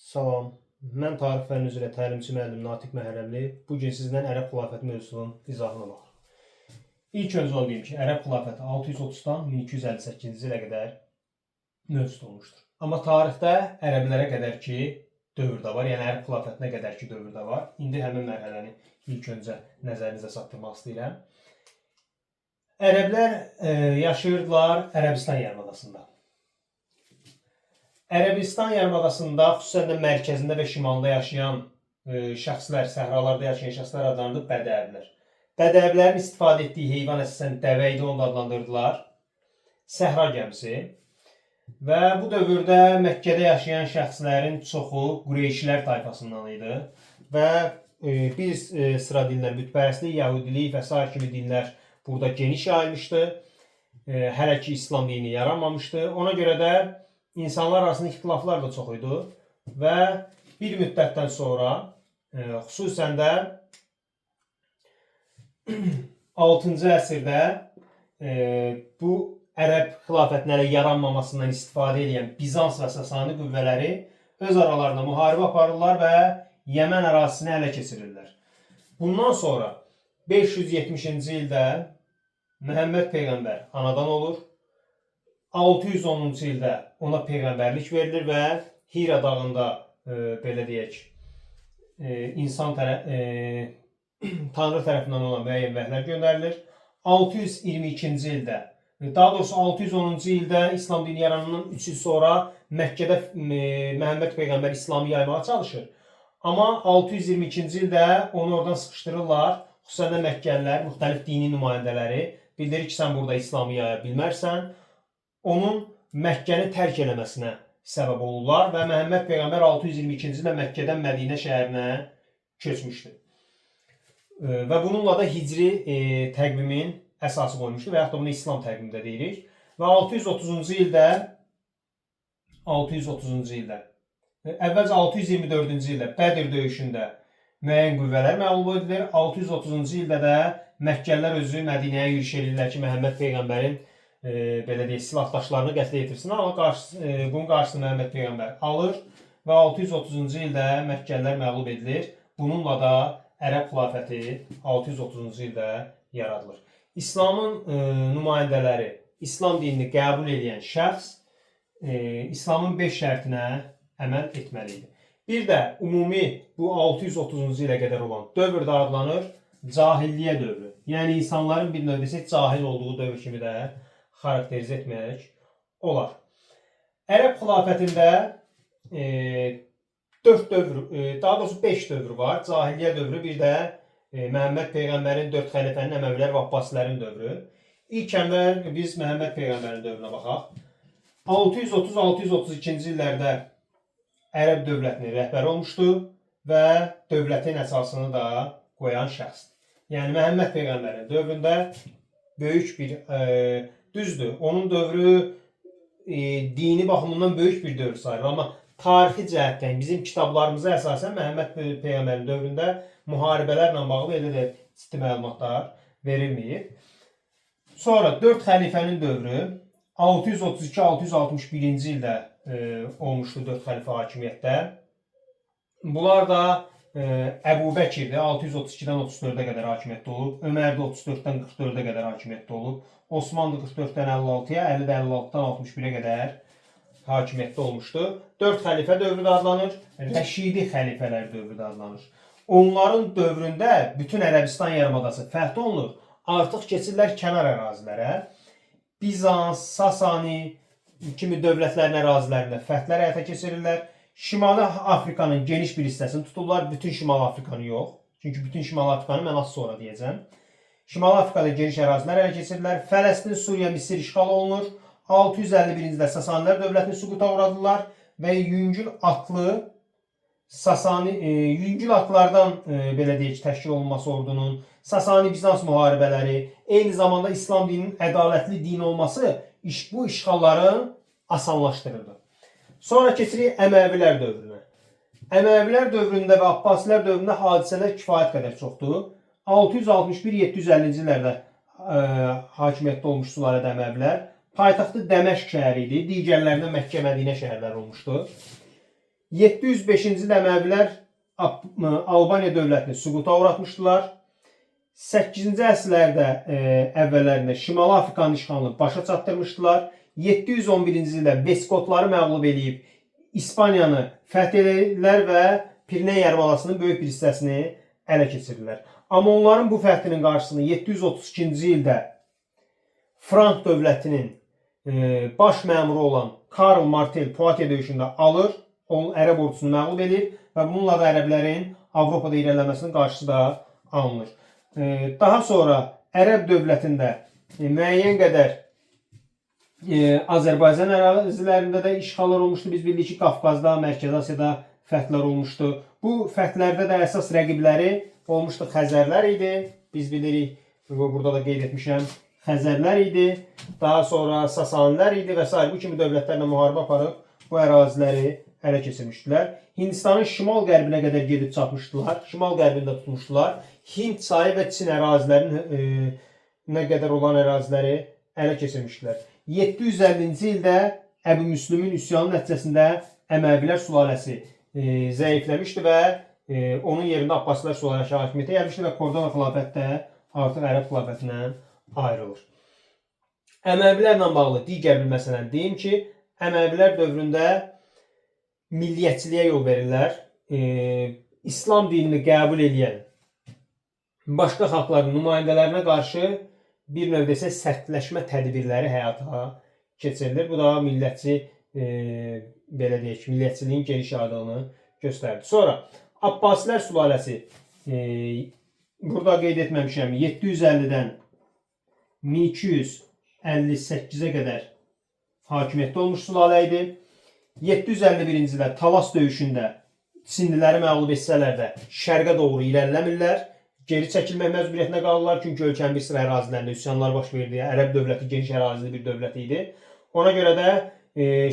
Salam, mən tarix fənn üzrə təlimçi müəllim Natiq Məhərrəmli. Bu gün sizdən ərəb xilafəti mövzusunun izahına baxırıq. İlk öncə onu deyim ki, ərəb xilafəti 630-dan 1258-ci ilə qədər mövcud olmuşdur. Amma tarixdə ərəblərə qədər ki dövr də var, yəni ərəb xilafətinə qədər ki dövr də var. İndi həmin mərhələni ilk öncə nəzərinizə çatdırmaq istəyirəm. Ərəblər yaşayırdılar Ərəbistan yarımadasında. Ərəbistan yarımadasında, xüsusən də mərkəzində və şimalda yaşayan şəxslər, səhralarda yaşayan şəxslər adlanırdı bədəvilər. Bədəvilərin istifadə etdiyi heyvan əsasən dəvə idi, onu da adlandırdılar səhra gəmisi. Və bu dövrdə Məkkədə yaşayan şəxslərin çoxu Qureyşlər tayfasından idi. Və bir sıra dinlər, bütpərəstlik, yəhudilik və sair kimi dinlər burada geniş yayılmışdı. Hələ ki İslam dini yaranmamışdı. Ona görə də İnsanlar arasında ixtilaflar da çox idi və bir müddətdən sonra, xüsusən də 6-cı əsrdə bu ərəb xilafətinin hələ yaranmamasından istifadə edən Bizans və Sasani qüvvələri öz aralarında müharibə aparırlar və Yəmən ərazisini ələ keçirirlər. Bundan sonra 570-ci ildə Məhəmməd Peyğəmbər anadan olur. 610-cu ildə ona peyğəmbərlik verilir və Hira dağında belə deyək, Tanrı tərəfindən ona müəyyən vəhlər göndərilir. 622-ci ildə, daha doğrusu 610-cu ildə İslam dini yaranandan 3 il sonra Məkkədə Məhəmməd Peyğəmbər İslamı yaymağa çalışır. Amma 622-ci ildə onu oradan sıxışdırırlar. Xüsusən də Məkkəlilər, müxtəlif dini nümayəndələri bildirir ki, sən burada İslamı yaya bilmərsən. Onun Məkkəni tərk eləməsinə səbəb olurlar və Məhəmməd Peyğəmbər 622-ci ildə Məkkədən Mədinə şəhərinə köçmüşdür. Və bununla da hicri təqvimin əsası qoymuşdur və yaxud da bunu İslam təqvimi də deyirik. Və 630-cu ildə, əvvəlcə 624-cü ildə Bədir döyüşündə müəyyən qüvvələr məğlub edilir. 630-cu ildə də Məkkəlilər özü Mədinəyə yürüş edirlər ki, Məhəmməd Peyğəmbərin belə deyək, silahdaşlarını qətlə yetirsinlər, amma bunun qarşısını Məhəmməd Peyğəmbər alır və 630-cu ildə Məkkəlilər məğlub edilir. Bununla da ərəb xilafəti 630-cu ildə yaradılır. İslamın nümayəndələri, İslam dinini qəbul edən şəxs İslamın 5 şərtinə əməl etməlidir. Bir də ümumi bu 630-cu ilə qədər olan dövr də adlanır cahilliyə dövrü. Yəni insanların bir növ desək cahil olduğu dövr kimi də xarakterizə etmək olar. Ərəb xilafətində 4 dövr, daha doğrusu 5 dövr var. Cahiliyyə dövrü, bir də Məhəmməd Peyğəmbərin 4 xəlifənin, Əməvilər və Abbasilərin dövrü. İlk əvvəl biz Məhəmməd Peyğəmbərin dövrünə baxaq. 630-632-ci illərdə Ərəb dövlətinin rəhbəri olmuşdu və dövlətin əsasını da qoyan şəxsdir. Yəni Məhəmməd Peyğəmbərin dövründə böyük bir düzdür. Onun dövrü dini baxımından böyük bir dövr sayılır. Amma tarixi cəhətdən bizim kitablarımıza əsasən Məhəmməd Peyğəmbərin dövründə müharibələrlə bağlı elə də ciddi məlumatlar verilməyib. Sonra 4 xəlifənin dövrü 632-661-ci ildə olmuşdu 4 xəlifə hakimiyyətdə. Bunlar da Əbu Bəkir də 632-dən 34-ə qədər hakimiyyətdə olub. Ömər də 34-dən 44-ə qədər hakimiyyətdə olub. Osman da 44-dən 56-ya, Əli də 56-dan 61-ə qədər hakimiyyətdə olmuşdu. 4 xəlifə dövrü də adlanır, Rəşidi xəlifələr dövrü də adlanır. Onların dövründə bütün Ərəbistan yarımadası fəth olunur. Artıq keçirlər kənar ərazilərə. Bizans, Sasani kimi dövlətlərin ərazilərində fəthlər həyata keçirirlər. Şimali Afrikanın geniş bir hissəsini tutublar, bütün Şimali Afrikanı yox. Çünki bütün Şimali Afrikanı mən az sonra deyəcəm. Şimali Afrikada geniş ərazilər ələ keçirirlər. Fələstin, Suriya, Misir işğal olunur. 651-ci ildə Sasanilər dövlətini süquta uğradılar və yüngül atlardan belə deyək təşkil olunması ordunun, Sasani-Bizans müharibələri, eyni zamanda İslam dininin ədalətli din olması bu işğalları asanlaşdırırdı. Sonra keçirik Əməvilər dövrünə. Əməvilər dövründə və Abbasilər dövründə hadisələr kifayət qədər çoxdur. 661-750-ci illərdə hakimiyyətdə olmuş Sülalədə Əməvilər. 661-750-ci illərdə hakimiyyətdə olmuş Sülalədə Əməvilər. Paytaxtı Dəməşq şəhəri idi. Digərlərindən Məkkə, Mədinə şəhərləri olmuşdu. 661-750-ci illərdə Əməvilər hakimiyyətdə olmuş Sülalədə Əməvilər. Paytaxtı Dəməşq şəhəri idi. Digərlərindən Məkkə, Mədinə şəhərləri olmuşdu. 705-ci ildə Əməvilər Albaniya dövlətini süquta uğratmışdılar. 8-ci əsrlərdə əvvəllərində Şimali Afrikanın işğalını başa çatdırmışdılar. 711-ci ildə Veskotları məğlub edib İspaniyanı fəth edirlər və Pireneya yarımadasının böyük bir hissəsini ələ keçirdilər. Amma onların bu fəthinin qarşısını 732-ci ildə Frank dövlətinin baş məmuru olan Karl Martel Poitiers döyüşündə alır, onun ərəb ordusunu məğlub edir və bununla da ərəblərin Avropada irəliləməsinin qarşısı da alınır. Daha sonra ərəb dövlətində müəyyən qədər Azərbaycan ərazilərində də işğallar olmuşdu. Biz bilirik ki, Qafqazda, Mərkəzi Asiyada fəthlər olmuşdu. Bu fəthlərdə də əsas rəqibləri olmuşdu Xəzərlər idi. Biz bilirik, burada da qeyd etmişəm, Xəzərlər idi. Daha sonra Sasanilər idi və s. Bu kimi dövlətlərlə müharibə aparıb bu əraziləri ələ keçirmişdilər. Hindistanın şimal-qərbinə qədər gedib çatmışdılar. Şimal-qərbində tutmuşdular. Hind çayı və Çin ərazilərinə qədər olan əraziləri ələ keçirmişdilər. 750-ci ildə Əbümüslümin üsyanı nəticəsində Əməvilər sülaləsi zəifləmişdi və onun yerində Abbasilər sülaləsi hakimiyyətə gəlmişdi və Kordova xilafət də artıq Ərəb xilafətindən ayrılır. Əməvilərlə bağlı digər bir məsələni deyim ki, Əməvilər dövründə milliyyətçiliyə yol verirlər. İslam dinini qəbul edən başqa xalqların nümayəndələrinə qarşı bir növdə isə sərtləşmə tədbirləri həyata keçirilir. Bu da millətçi, belə deyək, millətçiliyin geniş yayıldığını göstərir. Sonra Abbasilər sülaləsi, burada qeyd etməmişəm, 750-dən 1258-ə qədər hakimiyyətdə olmuş sülalə idi. 751-ci ildə Talas döyüşündə Çinliləri məğlub etsələr də şərqə doğru irəliləmirlər. Geri çəkilmək məcburiyyətinə qalırlar, çünki ölkənin bir sıra ərazilərində üsyanlar baş verdi. Ərəb dövləti geniş ərazili bir dövlət idi. Ona görə də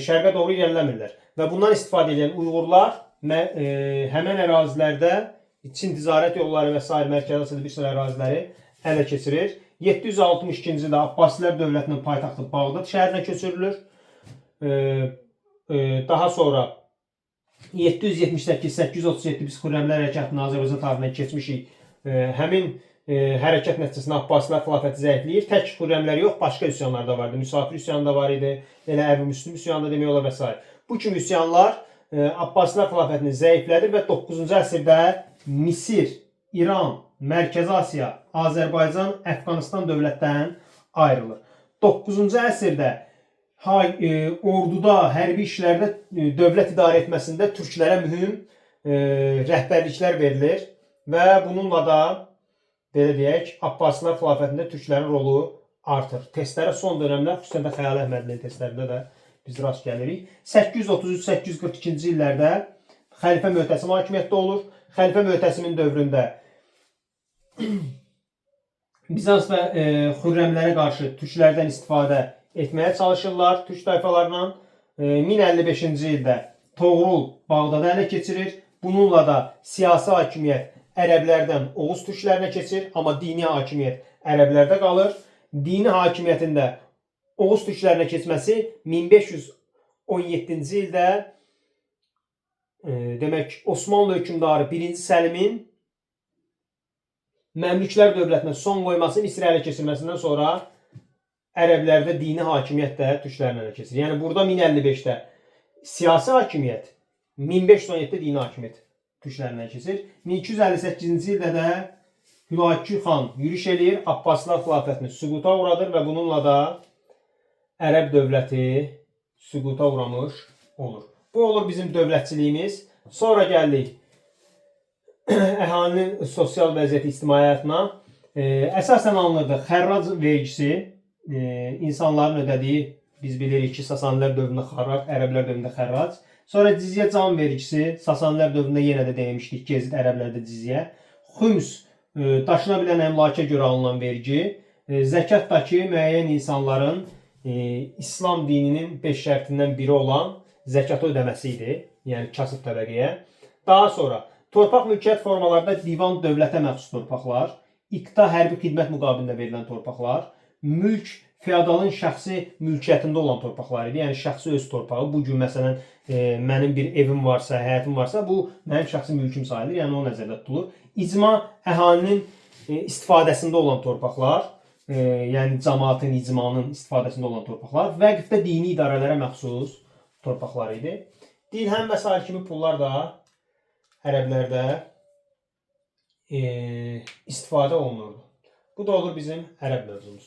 şərqə doğru irəliləmirlər. Və bundan istifadə edən Uyğurlar həmən ərazilərdə Çin ticarət yolları və s. Mərkəzi Asiyada bir sıra əraziləri ələ keçirir. 762-ci ildə Abbasilər dövlətinin paytaxtı Bağdad şəhərinə köçürülür. Daha sonra 778-837 biz Xürrəmlər hərəkatını Azərbaycan tarixindən keçmişik. Həmin hərəkət nəticəsində Abbasilər xilafəti zəifləyir. Tək Xürrəmlər yox, başqa üsyanlar da vardı. Müsafir üsyanı da var idi. Elə Əbümüslüm üsyanı da demək olar və s. Bu kimi üsyanlar Abbasilər xilafətini zəiflədir və 9-cu əsrdə Misir, İran, Mərkəzi Asiya, Azərbaycan, Əfqanistan dövlətdən ayrılır. 9-cu əsrdə orduda, hərbi işlərdə, dövlət idarə etməsində türklərə mühüm rəhbərliklər verilir və bununla da, belə deyək, Abbasilər xilafətində türklərin rolu artır. Testlərə son dönəmlər, xüsusən də Xəyal Əhmədlinin testlərində də biz rast gəlirik. 833-842-ci illərdə Xəlifə Möhtəsim hakimiyyətdə olur. Xəlifə Möhtəsimin dövründə Bizans və Xürrəmlərə qarşı türklərdən istifadə etməyə çalışırlar türk tayfalarla. 1055-ci ildə Toğrul Bağdadı ələ keçirir. Bununla da siyasi hakimiyyət ərəblərdən Oğuz türklərinə keçir, amma dini hakimiyyət ərəblərdə qalır. Dini hakimiyyətində Oğuz türklərinə keçməsi 1517-ci ildə demək Osmanlı hökmdarı 1-ci Səlimin Məmlüklər dövlətinə son qoyması, Misri ələ keçirməsindən sonra ərəblərdə dini hakimiyyət də türklərin ələ keçirir. Yəni burada 1055-də siyasi hakimiyyət, 1517-də dini hakimiyyət türklərin ələ keçirir. 1258-ci ildə də Hülakü xan yürüş eləyir, Abbasilər xilafətini süquta uğradır və bununla da ərəb dövləti süquta uğramış olur. Bu olur bizim dövlətçiliyimiz. Sonra gəldik əhalinin sosial vəziyyəti, ictimai həyatına. Əsasən alınırdı xərrac vergisi, insanların ödədiyi, biz bilirik ki, Sasanilər dövründə xərrac, ərəblər dövründə xərrac. Sonra cizyə can vergisi, Sasanilər dövründə yenə də demişdik, gezid ərəblərdə cizyə. Xüms, daşına bilən əmlaka görə alınan vergi, zəkatdakı müəyyən insanların İslam dininin 5 şərtindən biri olan zəkatı ödəməsi idi, yəni kasıb təbəqəyə. Daha sonra torpaq mülkiyyət formalarında divan dövlətə məxsus torpaqlar, iqta hərbi xidmət müqabilində verilən torpaqlar, mülk feodalın şəxsi mülkiyyətində olan torpaqlar idi. Yəni şəxsi öz torpağı. Bu gün məsələn mənim bir evim varsa, həyətim varsa, bu mənim şəxsi mülküm sayılır. Yəni o nəzərdə tutulur. İcma əhalinin istifadəsində olan torpaqlar, yəni cəmaətin, icmanın istifadəsində olan torpaqlar, vəqfdə dini idarələrə məxsus torpaqlar idi. Dirhəm və sair kimi pullar da ərəblərdə istifadə olunurdu. Bu da olur bizim ərəb mövzumuz.